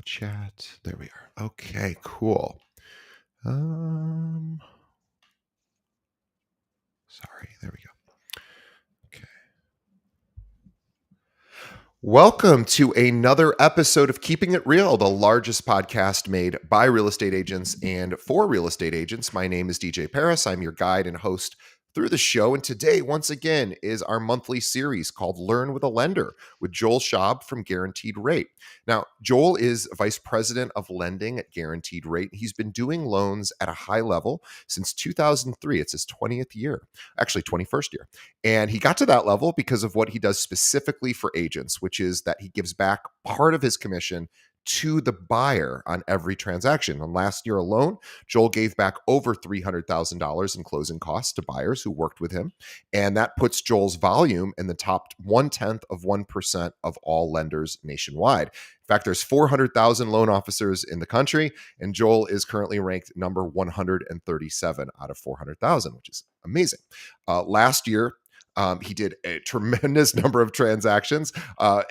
Chat. There we are. Okay, cool. Sorry. There we go. Okay. Welcome to another episode of Keeping It Real, the largest podcast made by real estate agents and for real estate agents. My name is DJ Paris. I'm your guide and host through the show. And today, once again, is our monthly series called Learn with a Lender with Joel Schaub from Guaranteed Rate. Now, Joel is vice president of lending at Guaranteed Rate. He's been doing loans at a high level since 2003. It's his 20th year, actually 21st year. And he got to that level because of what he does specifically for agents, which is that he gives back part of his commission to the buyer on every transaction. And last year alone, Joel gave back over $300,000 in closing costs to buyers who worked with him. And that puts Joel's volume in the top 1/10% of all lenders nationwide. In fact, there's 400,000 loan officers in the country, and Joel is currently ranked number 137 out of 400,000, which is amazing. Last year, he did a tremendous number of transactions,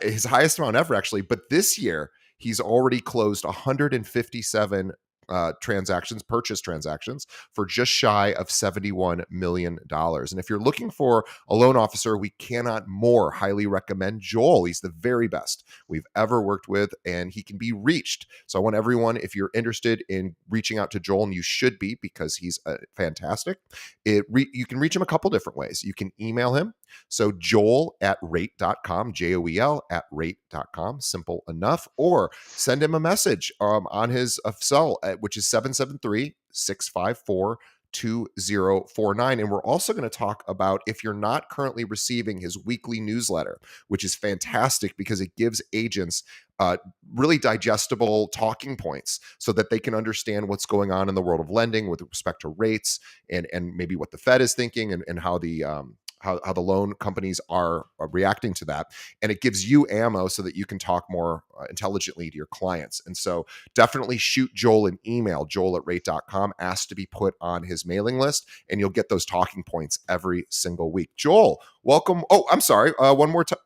his highest amount ever, actually. But this year, he's already closed 157 purchase transactions for just shy of $71 million. And if you're looking for a loan officer, we cannot more highly recommend Joel. He's the very best we've ever worked with, and he can be reached. So I want everyone, if you're interested in reaching out to Joel, and you should be because he's fantastic, you can reach him a couple different ways. You can email him. So joel@rate.com, Joel at rate.com, simple enough, or send him a message on his cell, which is 773-654-2049. And we're also going to talk about if you're not currently receiving his weekly newsletter, which is fantastic because it gives agents really digestible talking points so that they can understand what's going on in the world of lending with respect to rates and maybe what the Fed is thinking and how the how the loan companies are reacting to that. And it gives you ammo so that you can talk more intelligently to your clients. And so definitely shoot Joel an email, joel@rate.com, ask to be put on his mailing list, and you'll get those talking points every single week. Joel, welcome. Oh, I'm sorry. One more time.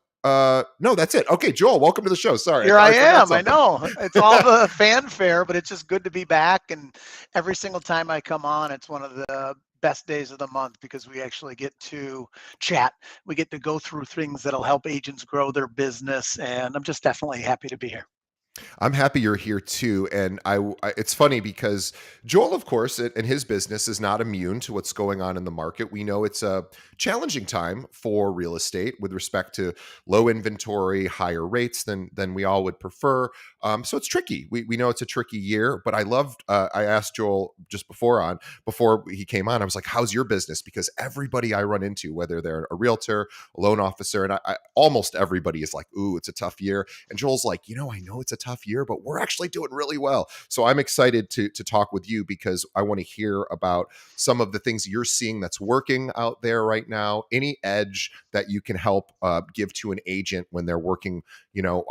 No, that's it. Okay, Joel, welcome to the show. Sorry. Here I am. I know it's all the fanfare, but it's just good to be back. And every single time I come on, it's one of the best days of the month because we actually get to chat. We get to go through things that'll help agents grow their business. And I'm just definitely happy to be here. I'm happy you're here too. And it's funny because Joel, of course, in his business is not immune to what's going on in the market. We know it's a challenging time for real estate with respect to low inventory, higher rates than we all would prefer. So it's tricky. We know it's a tricky year, but I asked Joel just before he came on, I was like, how's your business? Because everybody I run into, whether they're a realtor, a loan officer, and almost everybody is like, ooh, it's a tough year. And Joel's like, I know it's a tough year, but we're actually doing really well. So I'm excited to talk with you because I want to hear about some of the things you're seeing that's working out there right now. Any edge that you can help give to an agent when they're working,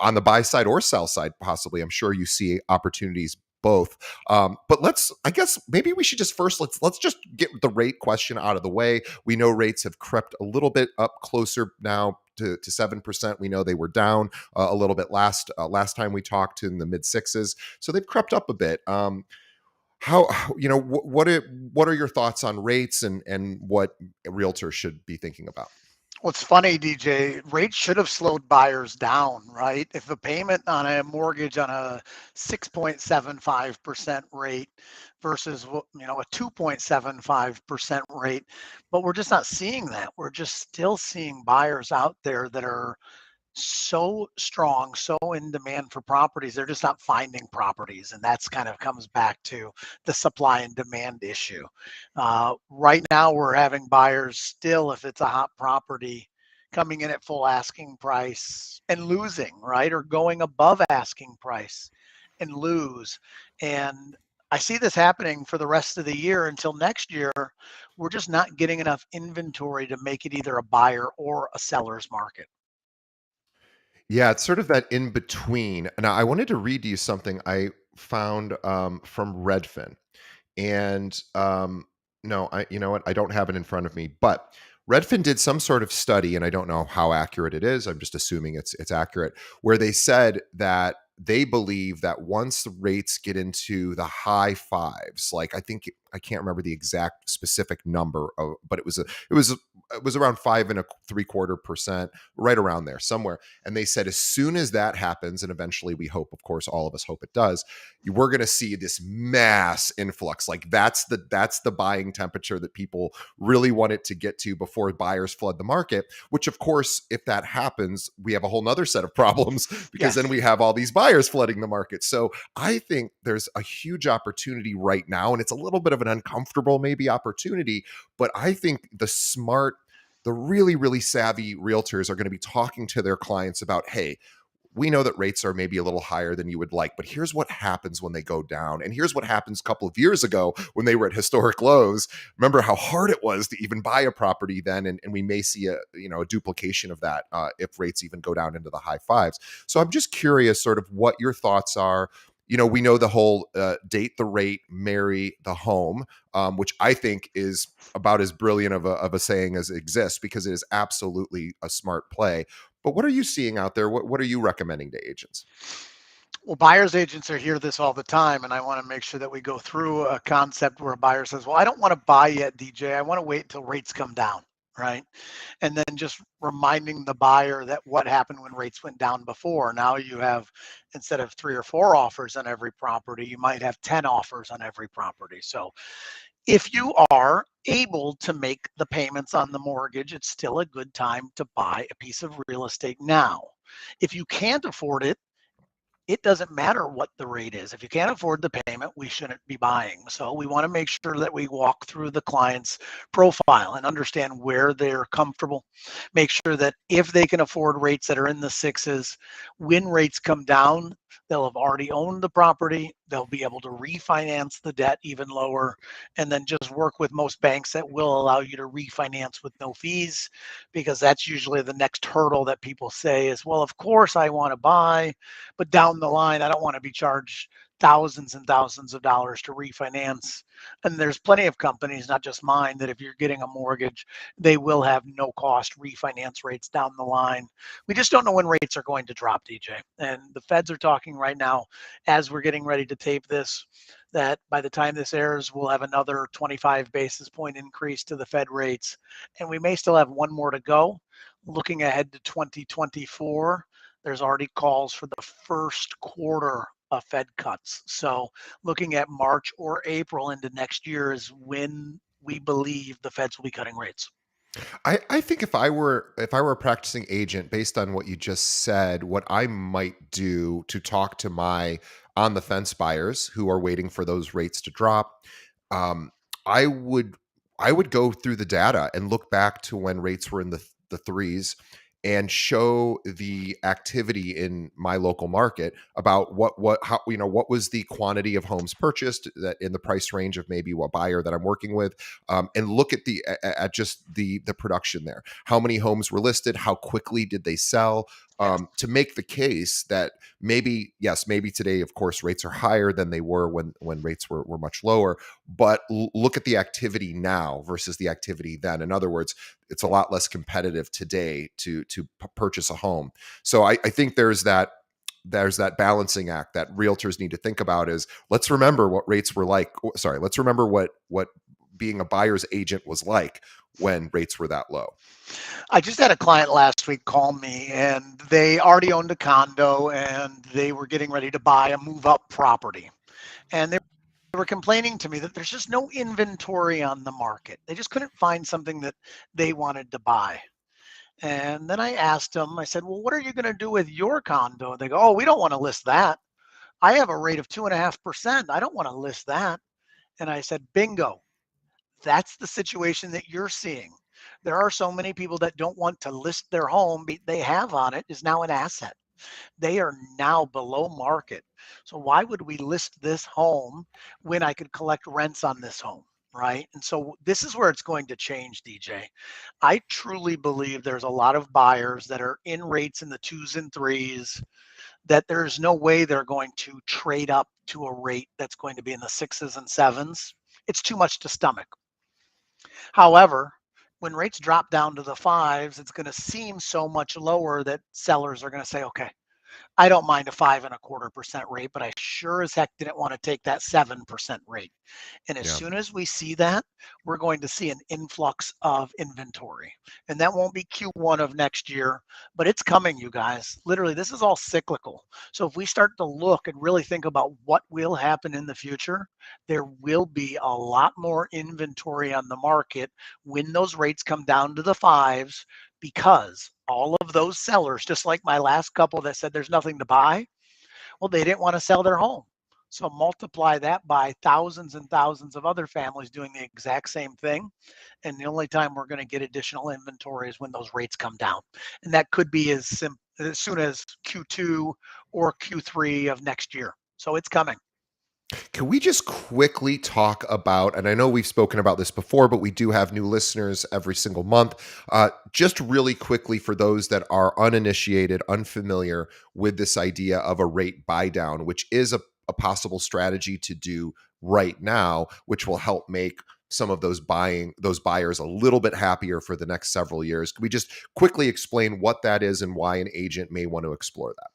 on the buy side or sell side, possibly. I'm sure you see opportunities both. But I guess maybe we should just first, let's just get the rate question out of the way. We know rates have crept a little bit up closer now to 7%. We know they were down a little bit last time we talked in the mid sixes. So they've crept up a bit. What are your thoughts on rates and what realtors should be thinking about? Well, it's funny, DJ, rates should have slowed buyers down, right? If a payment on a mortgage on a 6.75% rate versus, a 2.75% rate, but we're just not seeing that. We're just still seeing buyers out there that are so strong, so in demand for properties. They're just not finding properties. And that's kind of comes back to the supply and demand issue. Right now, we're having buyers still, if it's a hot property, coming in at full asking price and losing, right? Or going above asking price and lose. And I see this happening for the rest of the year until next year. We're just not getting enough inventory to make it either a buyer or a seller's market. Yeah, it's sort of that in between. Now, I wanted to read you something I found from Redfin, and no, you know what? I don't have it in front of me, but Redfin did some sort of study, and I don't know how accurate it is. I'm just assuming it's accurate, where they said that they believe that once the rates get into the high fives, like I can't remember the exact specific number of, but it was around 5.75%, right around there somewhere. And they said as soon as that happens, and eventually we hope, of course, all of us hope it does, we're going to see this mass influx. Like that's the buying temperature that people really want it to get to before buyers flood the market. Which, of course, if that happens, we have a whole nother set of problems because then Yes. we have all these buyers flooding the market. So I think there's a huge opportunity right now, and it's a little bit of an uncomfortable maybe opportunity, but I think the really, really savvy realtors are going to be talking to their clients about, hey, we know that rates are maybe a little higher than you would like, but here's what happens when they go down. And here's what happens a couple of years ago when they were at historic lows. Remember how hard it was to even buy a property then. And we may see a duplication of that if rates even go down into the high fives. So I'm just curious sort of what your thoughts are. We know the whole date the rate, marry the home, which I think is about as brilliant of a saying as exists because it is absolutely a smart play. But what are you seeing out there? What are you recommending to agents? Well, buyers agents are hear this all the time, and I want to make sure that we go through a concept where a buyer says, "Well, I don't want to buy yet, DJ. I want to wait until rates come down." Right. And then just reminding the buyer that what happened when rates went down before. Now you have, instead of 3 or 4 offers on every property, you might have 10 offers on every property. So if you are able to make the payments on the mortgage, it's still a good time to buy a piece of real estate now. If you can't afford it, it doesn't matter what the rate is. If you can't afford the payment, we shouldn't be buying. So we want to make sure that we walk through the client's profile and understand where they're comfortable. Make sure that if they can afford rates that are in the sixes, when rates come down, they'll have already owned the property. They'll be able to refinance the debt even lower, and then just work with most banks that will allow you to refinance with no fees, because that's usually the next hurdle that people say is, well, of course I want to buy, but down the line, I don't want to be charged thousands and thousands of dollars to refinance. And there's plenty of companies, not just mine, that if you're getting a mortgage, they will have no cost refinance rates down the line. We just don't know when rates are going to drop, DJ. And the feds are talking right now, as we're getting ready to tape this, that by the time this airs, we'll have another 25 basis point increase to the Fed rates. And we may still have one more to go. Looking ahead to 2024, there's already calls for the first quarter of Fed cuts. So looking at March or April into next year is when we believe the Feds will be cutting rates. I think if I were a practicing agent, based on what you just said, what I might do to talk to my on the fence buyers who are waiting for those rates to drop, um, I would I would go through the data and look back to when rates were in the threes and show the activity in my local market about what was the quantity of homes purchased that in the price range of maybe what buyer that I'm working with, and look at at just the production there. How many homes were listed? How quickly did they sell? Yes. To make the case that maybe, yes, maybe today, of course, rates are higher than they were when rates were much lower. But look at the activity now versus the activity then. In other words, it's a lot less competitive today to purchase a home. So I think there's that balancing act that realtors need to think about is let's remember what rates were like. Sorry, let's remember what being a buyer's agent was like when rates were that low. I just had a client last week call me, and they already owned a condo and they were getting ready to buy a move up property. And they were complaining to me that there's just no inventory on the market. They just couldn't find something that they wanted to buy. And then I asked them, I said, well, what are you going to do with your condo? They go, oh, we don't want to list that. I have a rate of 2.5%. I don't want to list that. And I said, bingo, that's the situation that you're seeing. There are so many people that don't want to list their home. They have on it is now an asset. They are now below market. So why would we list this home when I could collect rents on this home? Right. And so this is where it's going to change, DJ. I truly believe there's a lot of buyers that are in rates in the twos and threes, that there's no way they're going to trade up to a rate that's going to be in the sixes and sevens. It's too much to stomach. However, when rates drop down to the fives, it's going to seem so much lower that sellers are going to say, okay, I don't mind a 5.25% rate, but I sure as heck didn't want to take that 7% rate. And as Yeah. soon as we see that, we're going to see an influx of inventory. And that won't be Q1 of next year, but it's coming, you guys. Literally, this is all cyclical. So if we start to look and really think about what will happen in the future, there will be a lot more inventory on the market when those rates come down to the fives, because all of those sellers, just like my last couple that said there's nothing to buy, well, they didn't want to sell their home. So multiply that by thousands and thousands of other families doing the exact same thing. And the only time we're going to get additional inventory is when those rates come down. And that could be as soon as Q2 or Q3 of next year. So it's coming. Can we just quickly talk about, and I know we've spoken about this before, but we do have new listeners every single month. Just really quickly, for those that are uninitiated, unfamiliar with this idea of a rate buy down, which is a possible strategy to do right now, which will help make some of those buyers a little bit happier for the next several years. Can we just quickly explain what that is and why an agent may want to explore that?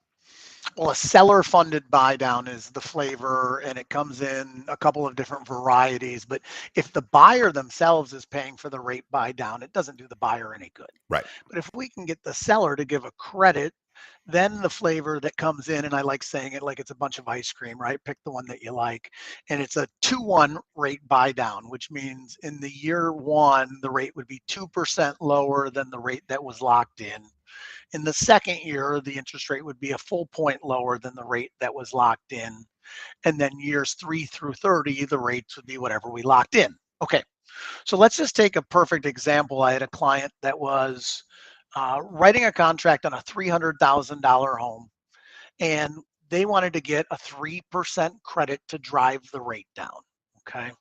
Well, a seller funded buy down is the flavor, and it comes in a couple of different varieties. But if the buyer themselves is paying for the rate buy down, it doesn't do the buyer any good. Right. But if we can get the seller to give a credit, then the flavor that comes in, and I like saying it like it's a bunch of ice cream, right? Pick the one that you like. And it's a 2-1 rate buy down, which means in the year one, the rate would be 2% lower than the rate that was locked in. In the second year, the interest rate would be a full point lower than the rate that was locked in. And then years 3 through 30, the rates would be whatever we locked in. Okay, so let's just take a perfect example. I had a client that was writing a contract on a $300,000 home, and they wanted to get a 3% credit to drive the rate down. Okay,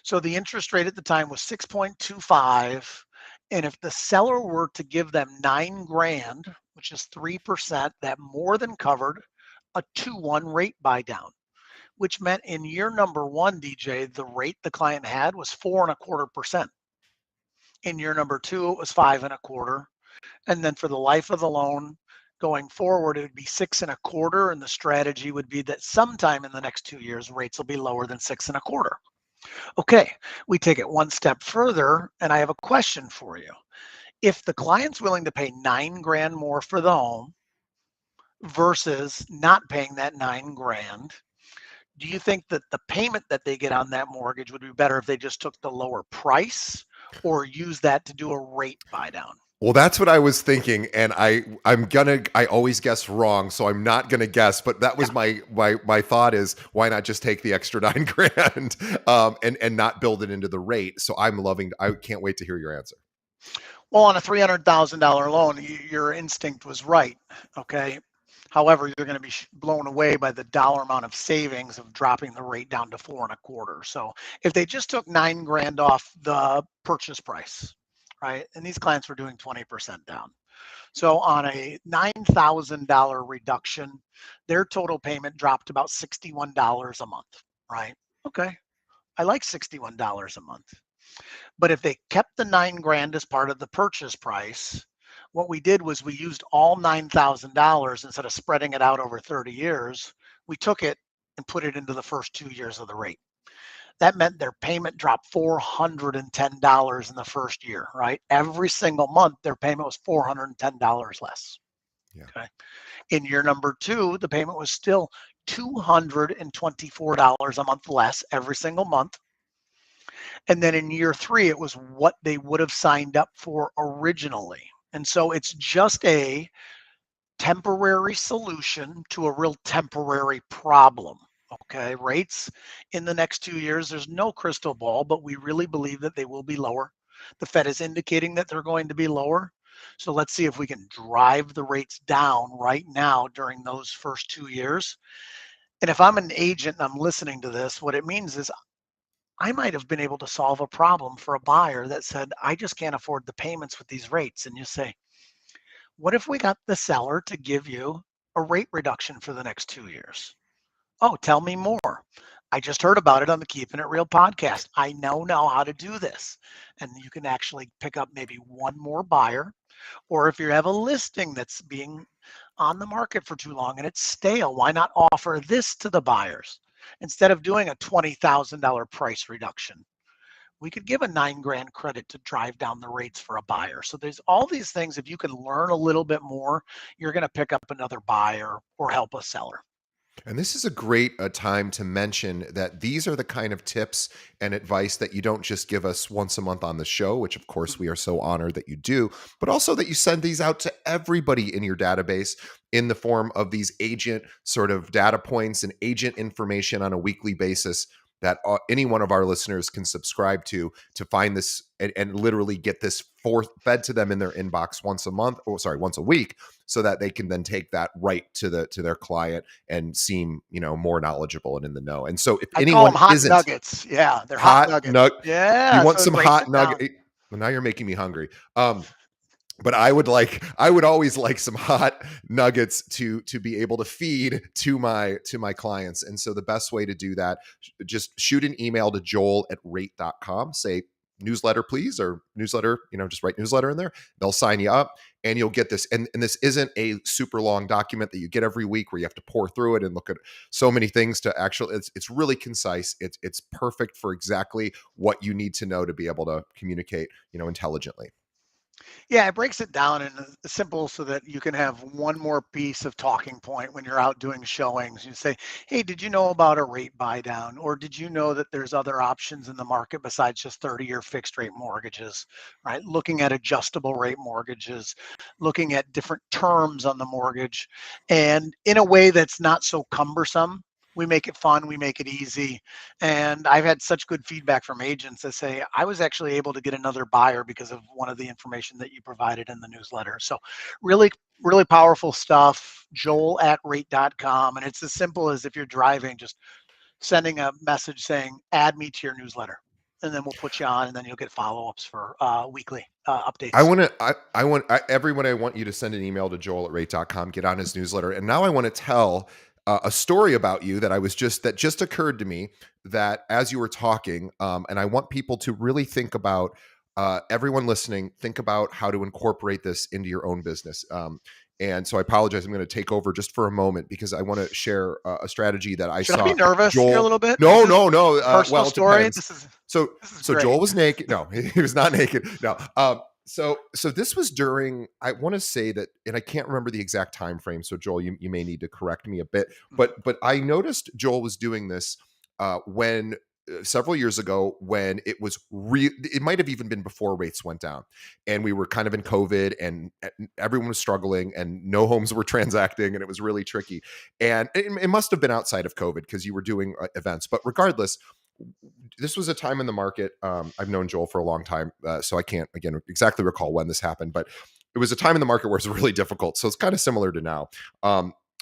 so the interest rate at the time was 6.25. And if the seller were to give them 9 grand, which is 3%, that more than covered a 2-1 rate buy down, which meant in year number one, DJ, the rate the client had was 4.25%. In year number two, it was 5.25. And then for the life of the loan going forward, it would be 6.25. And the strategy would be that sometime in the next 2 years, rates will be lower than 6.25. Okay, we take it one step further, and I have a question for you. If the client's willing to pay 9 grand more for the home versus not paying that 9 grand, do you think that the payment that they get on that mortgage would be better if they just took the lower price or use that to do a rate buy down? Well, that's what I was thinking, and I always guess wrong, so I'm not gonna guess. But that was Yeah. my thought is, why not just take the extra 9 grand, and not build it into the rate? So I can't wait to hear your answer. Well, on a $300,000 loan, your instinct was right. Okay. However, you're going to be blown away by the dollar amount of savings of dropping the rate down to 4.25. So if they just took 9 grand off the purchase price, right? And these clients were doing 20% down. So on a $9,000 reduction, their total payment dropped about $61 a month, right? Okay. I like $61 a month. But if they kept the 9 grand as part of the purchase price, what we did was we used all $9,000 instead of spreading it out over 30 years. We took it and put it into the first 2 years of the rate. That meant their payment dropped $410 in the first year, right? Every single month, their payment was $410 less. Yeah. Okay. In year number two, the payment was still $224 a month less every single month. And then in year three, it was what they would have signed up for originally. And so it's just a temporary solution to a real temporary problem. Okay, rates in the next 2 years, there's no crystal ball, but we really believe that they will be lower. The Fed is indicating that they're going to be lower. So let's see if we can drive the rates down right now during those first 2 years. And if I'm an agent and I'm listening to this, what it means is I might have been able to solve a problem for a buyer that said, I just can't afford the payments with these rates. And you say, what if we got the seller to give you a rate reduction for the next 2 years? Oh, tell me more. I just heard about it on the Keeping It Real podcast. I now how to do this. And you can actually pick up maybe one more buyer. Or if you have a listing that's being on the market for too long and it's stale. Why not offer this to the buyers instead of doing a $20,000 price reduction? We could give a 9 grand credit to drive down the rates for a buyer. So there's all these things. If you can learn a little bit more, you're going to pick up another buyer or help a seller. And this is a great time to mention that these are the kind of tips and advice that you don't just give us once a month on the show, which of course we are so honored that you do, but also that you send these out to everybody in your database in the form of these agent sort of data points and agent information on a weekly basis that any one of our listeners can subscribe to find this and literally get this forth fed to them in their inbox once a month, or sorry, once a week, so that they can then take that right to their client and seem, more knowledgeable and in the know. And so if I call them anyone hot isn't nuggets. Yeah, they're hot hot nuggets. nug, you Yeah, want so it some breaks hot it down. nugget. Well, now you're making me hungry. But I would always like some hot nuggets to be able to feed to my clients. And so the best way to do that, just shoot an email to joel@rate.com, say newsletter, please, or newsletter, just write newsletter in there. They'll sign you up and you'll get this. And this isn't a super long document that you get every week where you have to pour through it and look at so many things to actually, it's really concise. It's perfect for exactly what you need to know to be able to communicate, intelligently. Yeah, it breaks it down in simple so that you can have one more piece of talking point when you're out doing showings. You say, hey, did you know about a rate buy down? Or did you know that there's other options in the market besides just 30-year fixed rate mortgages, right? Looking at adjustable rate mortgages, looking at different terms on the mortgage, and in a way that's not so cumbersome. We make it fun, we make it easy. And I've had such good feedback from agents that say, I was actually able to get another buyer because of one of the information that you provided in the newsletter. So really, really powerful stuff. Joel@rate.com. And it's as simple as, if you're driving, just sending a message saying, add me to your newsletter. And then we'll put you on, and then you'll get follow-ups for weekly I updates. want to, everyone, I want you to send an email to joel@rate.com, get on his newsletter. And now I want to tell a story about you that just occurred to me that as you were talking. And I want people to really think about, everyone listening, think about how to incorporate this into your own business. And so I apologize. I'm going to take over just for a moment because I want to share a strategy that I Should I be saw nervous here a Joel. little bit? Is No, this no, no. personal Well, it story? depends. So, This is so great. Joel was naked. No, he was not naked. No. So this was during, I want to say that, and I can't remember the exact time frame. So Joel, you may need to correct me a bit, but I noticed Joel was doing this when several years ago, when it might have even been before rates went down, and we were kind of in COVID, and everyone was struggling, and no homes were transacting, and it was really tricky. And it must have been outside of COVID because you were doing events, but regardless, this was a time in the market. I've known Joel for a long time, so I can't again exactly recall when this happened, but it was a time in the market where it's really difficult. So it's kind of similar to now.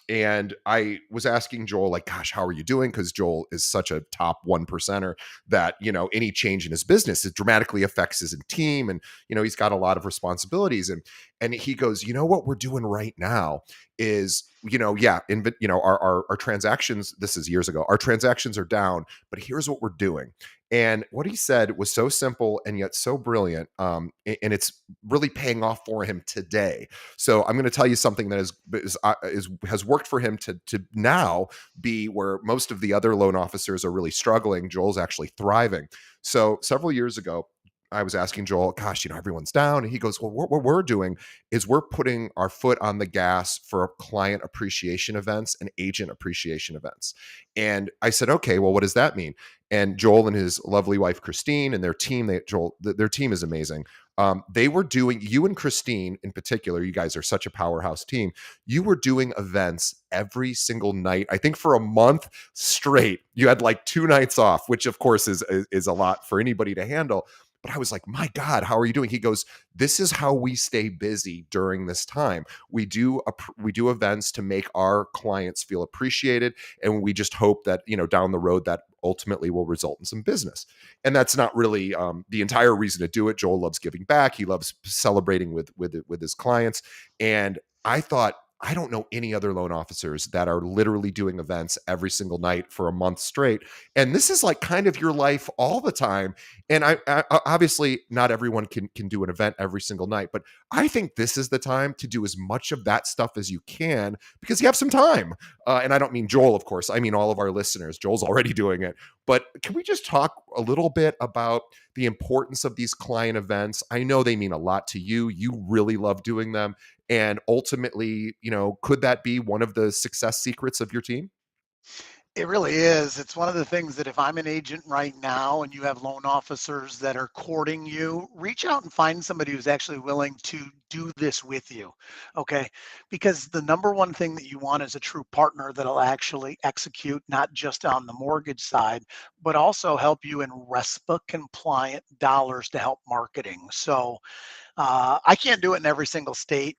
And I was asking Joel, like, gosh, how are you doing? Because Joel is such a top 1%er that, any change in his business, it dramatically affects his team. And, he's got a lot of responsibilities. And he goes, what we're doing right now is, our transactions, this is years ago, our transactions are down, but here's what we're doing. And what he said was so simple and yet so brilliant. And it's really paying off for him today. So I'm going to tell you something that has worked for him to now be where most of the other loan officers are really struggling. Joel's actually thriving. So several years ago, I was asking Joel, gosh, everyone's down. And he goes, well, what we're doing is we're putting our foot on the gas for client appreciation events and agent appreciation events. And I said, okay, well, what does that mean? And Joel and his lovely wife, Christine, and their team, their team is amazing. They were doing, you and Christine in particular, you guys are such a powerhouse team. You were doing events every single night. I think for a month straight, you had like 2 nights off, which of course is a lot for anybody to handle. But I was like, my God, how are you doing? He goes, this is how we stay busy during this time. We do events to make our clients feel appreciated. And we just hope that, down the road that ultimately will result in some business. And that's not really the entire reason to do it. Joel loves giving back. He loves celebrating with his clients. And I thought, I don't know any other loan officers that are literally doing events every single night for a month straight. And this is like kind of your life all the time. And I obviously not everyone can do an event every single night, but I think this is the time to do as much of that stuff as you can because you have some time. And I don't mean Joel, of course. I mean all of our listeners. Joel's already doing it. But can we just talk a little bit about the importance of these client events? I know they mean a lot to you. You really love doing them. And ultimately, could that be one of the success secrets of your team? It really is. It's one of the things that if I'm an agent right now and you have loan officers that are courting you, reach out and find somebody who's actually willing to do this with you. Okay. Because the number one thing that you want is a true partner that'll actually execute, not just on the mortgage side, but also help you in RESPA compliant dollars to help marketing. So, I can't do it in every single state,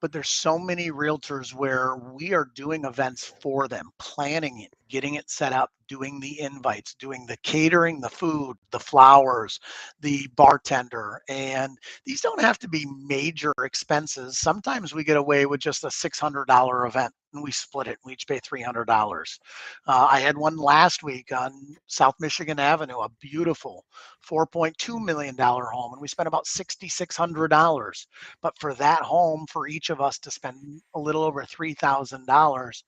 but there's so many realtors where we are doing events for them, planning it, getting it set up, doing the invites, doing the catering, the food, the flowers, the bartender. And these don't have to be major expenses. Sometimes we get away with just a $600 event and we split it. We each pay $300. I had one last week on South Michigan Avenue, a beautiful $4.2 million home, and we spent about $6,600. But for that home, for each of us to spend a little over $3,000,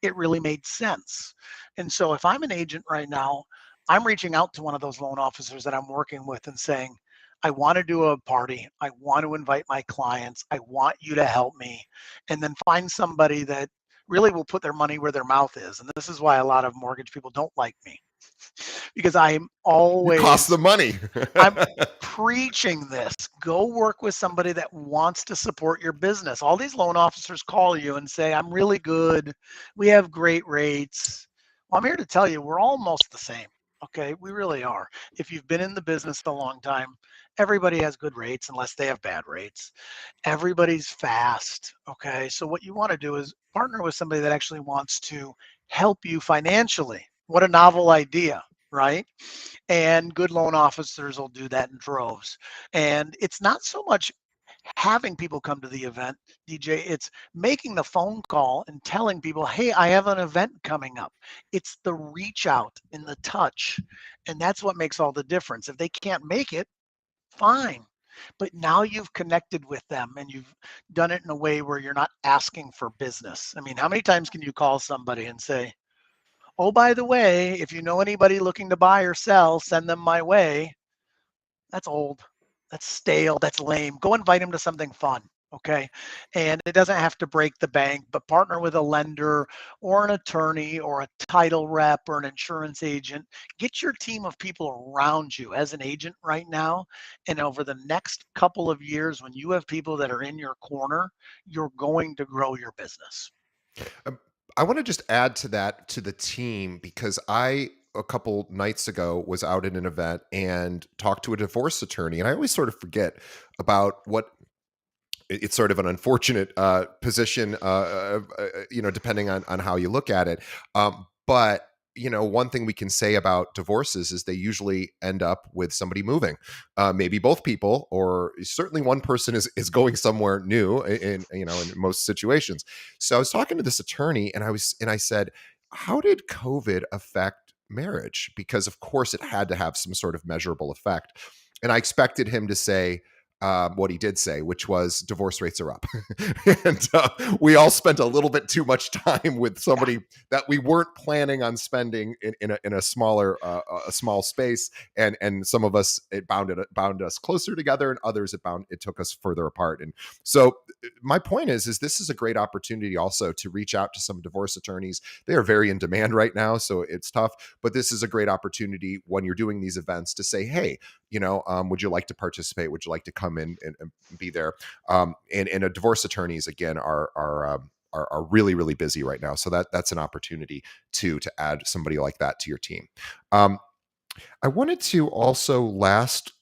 it really made sense. And so if I'm an agent right now, I'm reaching out to one of those loan officers that I'm working with and saying, I want to do a party. I want to invite my clients. I want you to help me. And then find somebody that really will put their money where their mouth is. And this is why a lot of mortgage people don't like me because I'm You cost always the money. I'm preaching this. Go work with somebody that wants to support your business. All these loan officers call you and say, I'm really good. We have great rates. Well, I'm here to tell you, we're almost the same. Okay. We really are. If you've been in the business a long time, everybody has good rates unless they have bad rates. Everybody's fast. Okay. So, what you want to do is partner with somebody that actually wants to help you financially. What a novel idea, right? And good loan officers will do that in droves. And it's not so much having people come to the event, DJ, it's making the phone call and telling people, hey, I have an event coming up. It's the reach out and the touch. And that's what makes all the difference. If they can't make it, fine. But now you've connected with them and you've done it in a way where you're not asking for business. I mean, how many times can you call somebody and say, oh, by the way, if you know anybody looking to buy or sell, send them my way. That's old. That's stale. That's lame. Go invite them to something fun. Okay. And it doesn't have to break the bank, but partner with a lender or an attorney or a title rep or an insurance agent. Get your team of people around you as an agent right now. And over the next couple of years, when you have people that are in your corner, you're going to grow your business. Um, I want to just add to that to the team because I a couple nights ago was out at an event and talked to a divorce attorney, and I always sort of forget about what it's sort of an unfortunate position, depending on how you look at it. But one thing we can say about divorces is they usually end up with somebody moving, maybe both people, or certainly one person is going somewhere new in most situations. So I was talking to this attorney, and I said, "How did COVID affect marriage?" Because of course it had to have some sort of measurable effect, and I expected him to say what he did say, which was divorce rates are up. And we all spent a little bit too much time with Yeah. somebody that we weren't planning on spending in a smaller a small space, and some of us it bound us closer together, and others it took us further apart. And so my point is this is a great opportunity also to reach out to some divorce attorneys. They are very in demand right now, so it's tough, but this is a great opportunity when you're doing these events to say, hey, would you like to participate? Would you like to come in and be there? And divorce attorneys again are really really busy right now, so that's an opportunity to add somebody like that to your team. Um, I wanted to also lastly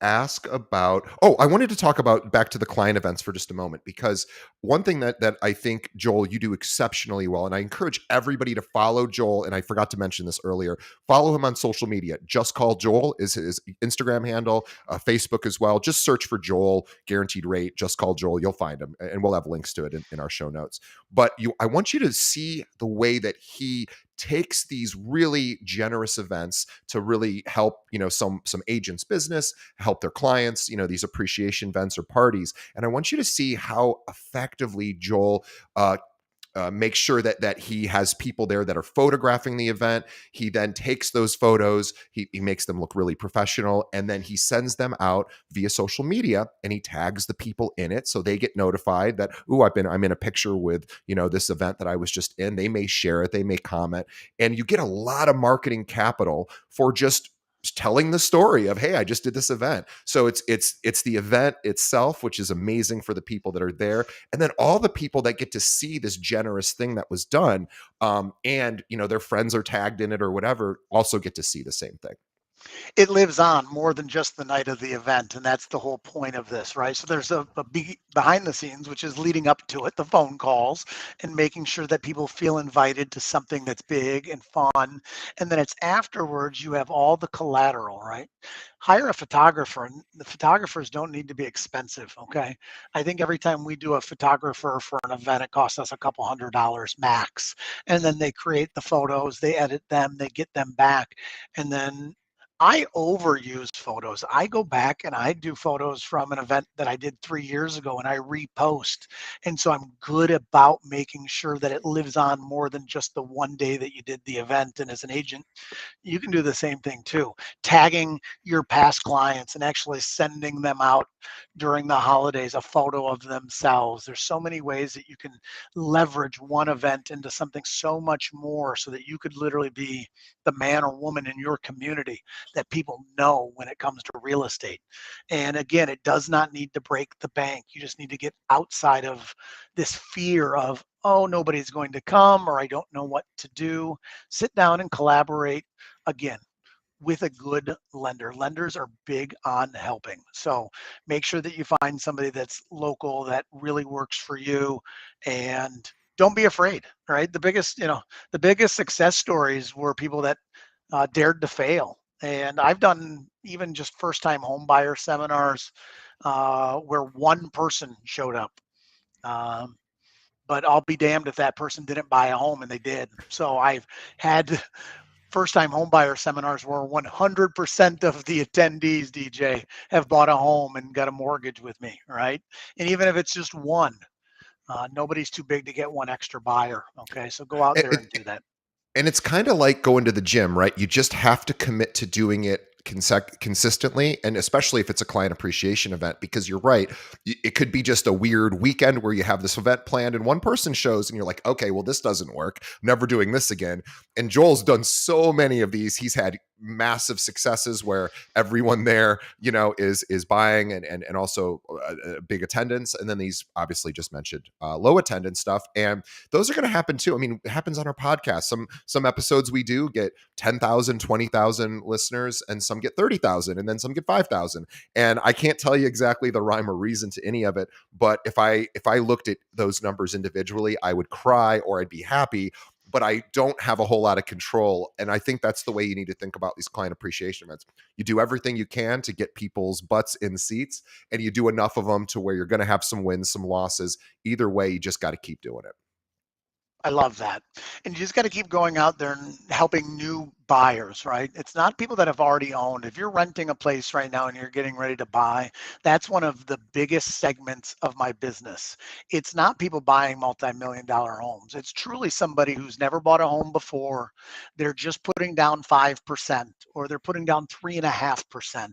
ask about I wanted to talk about back to the client events for just a moment, because one thing that I think, Joel, you do exceptionally well, and I encourage everybody to follow Joel, and I forgot to mention this earlier, follow him on social media. Just Call Joel is his Instagram handle, Facebook as well. Just search for Joel, guaranteed rate, Just Call Joel, you'll find him, and we'll have links to it in our show notes. But I want you to see the way that he takes these really generous events to really help, some agents business, help their clients, these appreciation events or parties. And I want you to see how effectively Joel makes sure that he has people there that are photographing the event. He then takes those photos, he makes them look really professional, and then he sends them out via social media, and he tags the people in it so they get notified that, ooh, I'm in a picture with, this event that I was just in. They may share it, they may comment, and you get a lot of marketing capital for just telling the story of, hey, I just did this event. So it's the event itself, which is amazing for the people that are there, and then all the people that get to see this generous thing that was done, and their friends are tagged in it or whatever, also get to see the same thing. It lives on more than just the night of the event, and that's the whole point of this, right? So there's behind the scenes, which is leading up to it, the phone calls, and making sure that people feel invited to something that's big and fun. And then it's afterwards, you have all the collateral, right? Hire a photographer, and the photographers don't need to be expensive, okay? I think every time we do a photographer for an event, it costs us a couple $100 max. And then they create the photos, they edit them, they get them back, and then I overuse photos. I go back and I do photos from an event that I did 3 years ago and I repost. And so I'm good about making sure that it lives on more than just the one day that you did the event. And as an agent, you can do the same thing too. Tagging your past clients and actually sending them out during the holidays a photo of themselves. There's so many ways that you can leverage one event into something so much more so that you could literally be the man or woman in your community that people know when it comes to real estate. And again, it does not need to break the bank. You just need to get outside of this fear of, oh, nobody's going to come or I don't know what to do. Sit down and collaborate again with a good lender. Lenders are big on helping. So make sure that you find somebody that's local that really works for you, and don't be afraid, right? The biggest success stories were people that dared to fail. And I've done even just first time home buyer seminars where one person showed up. Um, but I'll be damned if that person didn't buy a home, and they did. So I've had first time homebuyer seminars where 100% of the attendees, DJ, have bought a home and got a mortgage with me, right? And even if it's just one, nobody's too big to get one extra buyer. Okay, so go out there and do that. And it's kind of like going to the gym, right? You just have to commit to doing it consistently, and especially if it's a client appreciation event, because you're right, it could be just a weird weekend where you have this event planned and one person shows and you're like, okay, well, this doesn't work, I'm never doing this again. And Joel's done so many of these. He's had massive successes where everyone there, is buying, and also big attendance, and then these obviously just mentioned low attendance stuff, and those are going to happen too. I mean, it happens on our podcast. Some episodes we do get 10,000, 20,000 listeners, and some get 30,000, and then some get 5,000. And I can't tell you exactly the rhyme or reason to any of it, but if I looked at those numbers individually, I would cry or I'd be happy, but I don't have a whole lot of control. And I think that's the way you need to think about these client appreciation events. You do everything you can to get people's butts in seats, and you do enough of them to where you're going to have some wins, some losses. Either way, you just got to keep doing it. I love that. And you just got to keep going out there and helping new buyers, right? It's not people that have already owned. If you're renting a place right now and you're getting ready to buy, that's one of the biggest segments of my business. It's not people buying multi-million dollar homes. It's truly somebody who's never bought a home before. They're just putting down 5% or they're putting down 3.5%,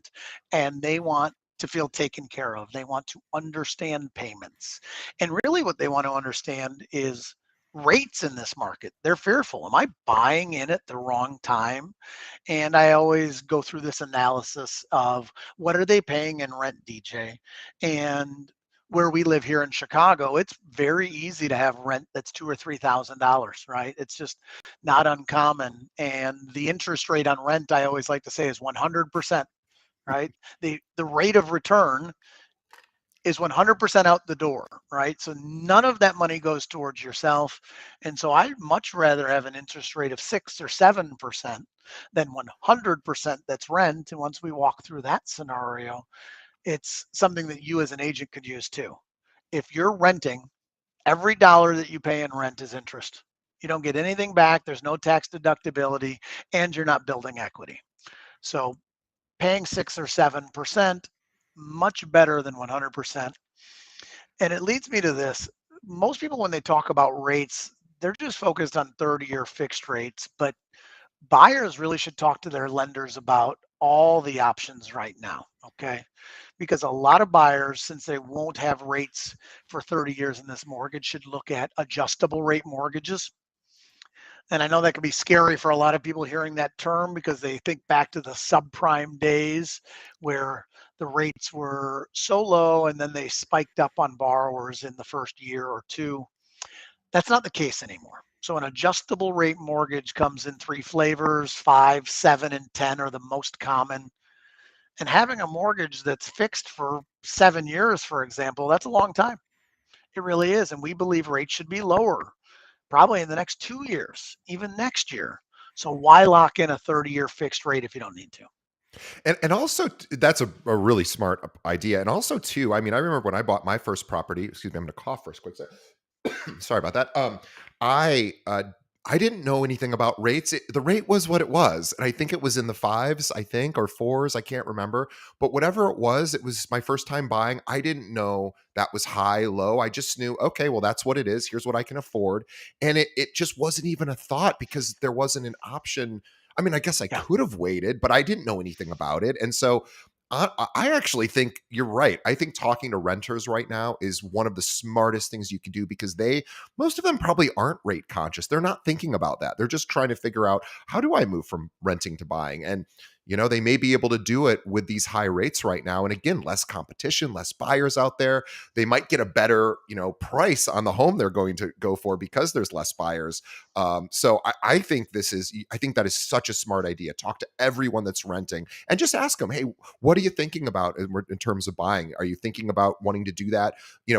and they want to feel taken care of. They want to understand payments. And really what they want to understand is rates in this market. They're fearful. Am I buying in at the wrong time? And I always go through this analysis of what are they paying in rent, DJ? And where we live here in Chicago, it's very easy to have rent that's $2,000 or $3,000, right? It's just not uncommon. And the interest rate on rent, I always like to say, is 100%, right? The rate of return is 100% out the door, right? So none of that money goes towards yourself. And so I'd much rather have an interest rate of 6 or 7% than 100% that's rent. And once we walk through that scenario, it's something that you as an agent could use too. If you're renting, every dollar that you pay in rent is interest. You don't get anything back. There's no tax deductibility, and you're not building equity. So paying 6 or 7%, much better than 100%. And it leads me to this. Most people, when they talk about rates, they're just focused on 30-year fixed rates, but buyers really should talk to their lenders about all the options right now. Okay. Because a lot of buyers, since they won't have rates for 30 years in this mortgage, should look at adjustable rate mortgages. And I know that can be scary for a lot of people hearing that term because they think back to the subprime days where the rates were so low and then they spiked up on borrowers in the first year or two. That's not the case anymore. So an adjustable rate mortgage comes in three flavors: 5, 7, and 10 are the most common. And having a mortgage that's fixed for 7 years, for example, that's a long time. It really is. And we believe rates should be lower, probably in the next 2 years, even next year. So why lock in a 30-year fixed rate if you don't need to? And also that's a really smart idea. And also too, I mean, I remember when I bought my first property, excuse me, I'm going to cough for a quick second. Sorry about that. I I didn't know anything about rates. The rate was what it was, and I think it was in the fives, I think, or fours. I can't remember, but whatever it was my first time buying. I didn't know that was high, low. I just knew, okay, well, that's what it is. Here's what I can afford, and it just wasn't even a thought because there wasn't an option. I mean, I guess I Yeah. could have waited, but I didn't know anything about it, and so I actually think you're right. I think talking to renters right now is one of the smartest things you can do because most of them probably aren't rate conscious. They're not thinking about that. They're just trying to figure out, how do I move from renting to buying? And they may be able to do it with these high rates right now. And again, less competition, less buyers out there. They might get a better, price on the home they're going to go for because there's less buyers. So I think I think that is such a smart idea. Talk to everyone that's renting and just ask them, hey, what are you thinking about in terms of buying? Are you thinking about wanting to do that?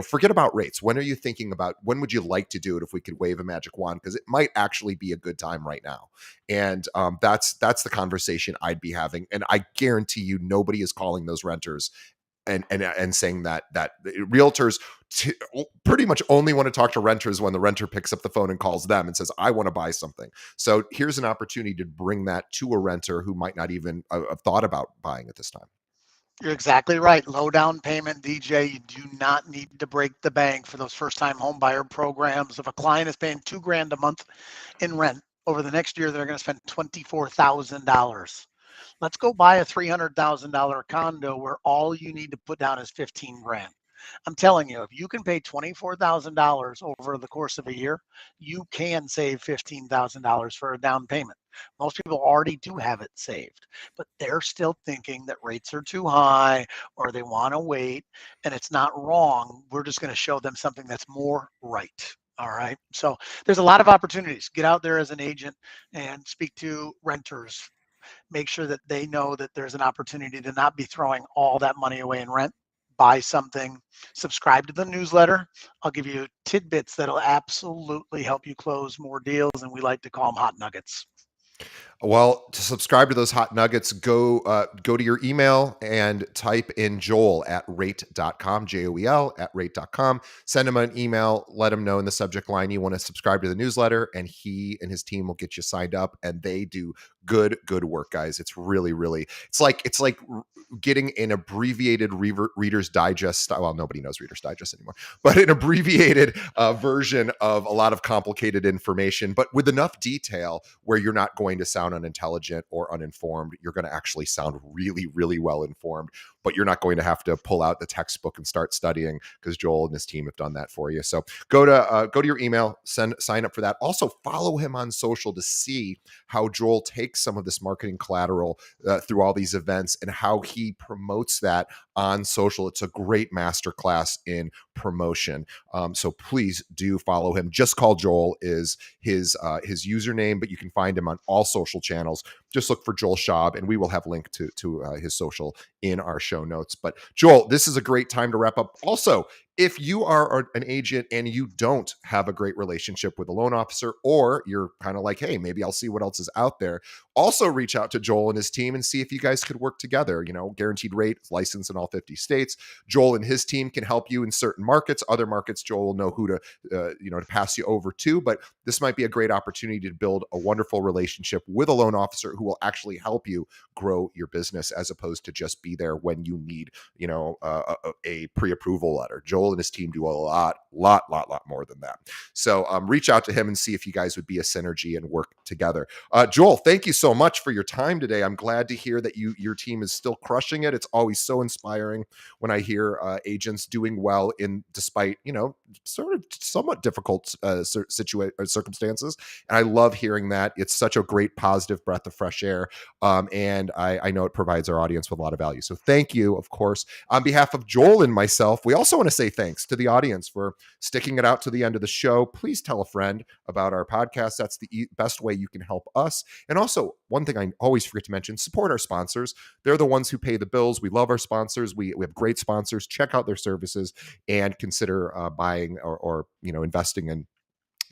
Forget about rates. When would you like to do it if we could wave a magic wand? Because it might actually be a good time right now. And that's the conversation I'd be having. And I guarantee you, nobody is calling those renters and saying that realtors pretty much only want to talk to renters when the renter picks up the phone and calls them and says, I want to buy something. So here's an opportunity to bring that to a renter who might not even have thought about buying at this time. You're exactly right. Low down payment, DJ. You do not need to break the bank for those first time home buyer programs. If a client is paying $2,000 a month in rent, over the next year, they're going to spend $24,000. Let's go buy a $300,000 condo where all you need to put down is 15 grand. I'm telling you, if you can pay $24,000 over the course of a year, you can save $15,000 for a down payment. Most people already do have it saved, but they're still thinking that rates are too high or they want to wait, and it's not wrong. We're just going to show them something that's more right. All right. So there's a lot of opportunities. Get out there as an agent and speak to renters. Make sure that they know that there's an opportunity to not be throwing all that money away in rent. Buy something, subscribe to the newsletter. I'll give you tidbits that'll absolutely help you close more deals, and we like to call them hot nuggets. Well, to subscribe to those hot nuggets, go to your email and type in Joel at rate.com, Joel at rate.com. Send him an email, let him know in the subject line you want to subscribe to the newsletter, and he and his team will get you signed up. And they do good work, guys. It's really, really, it's like getting an abbreviated Reader's Digest style. Well, nobody knows Reader's Digest anymore, but an abbreviated version of a lot of complicated information, but with enough detail where you're not going to sound unintelligent or uninformed. You're going to actually sound really, really well informed, but you're not going to have to pull out the textbook and start studying because Joel and his team have done that for you. So go to your email, sign up for that. Also follow him on social to see how Joel takes some of this marketing collateral through all these events and how he promotes that on social. It's a great masterclass in promotion. So please do follow him. Just Call Joel is his username, but you can find him on all social channels. Just look for Joel Schaub, and we will have link to his social in our show notes. But Joel, this is a great time to wrap up. Also, If you are an agent and you don't have a great relationship with a loan officer, or you're kind of like, hey, maybe I'll see what else is out there, also reach out to Joel and his team and see if you guys could work together. Guaranteed rate, license in all 50 states. Joel and his team can help you in certain markets. Other markets, Joel will know who to pass you over to. But this might be a great opportunity to build a wonderful relationship with a loan officer who will actually help you grow your business, as opposed to just be there when you need a pre-approval letter. Joel and his team do a lot more than that. So reach out to him and see if you guys would be a synergy and work together. Joel, thank you so much for your time today. I'm glad to hear that your team is still crushing it. It's always so inspiring when I hear agents doing well despite sort of somewhat difficult circumstances. And I love hearing that. It's such a great positive breath of fresh air. And I know it provides our audience with a lot of value. So thank you, of course. On behalf of Joel and myself, we also want to say thanks to the audience for sticking it out to the end of the show. Please tell a friend about our podcast. That's the best way you can help us. And also, one thing I always forget to mention, support our sponsors. They're the ones who pay the bills. We love our sponsors. We have great sponsors. Check out their services and consider buying or investing in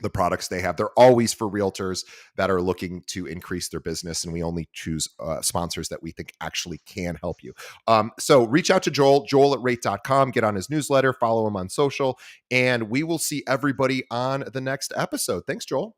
the products they have. They're always for realtors that are looking to increase their business, and we only choose sponsors that we think actually can help you. So reach out to Joel at rate.com, get on his newsletter, follow him on social, and we will see everybody on the next episode. Thanks, Joel.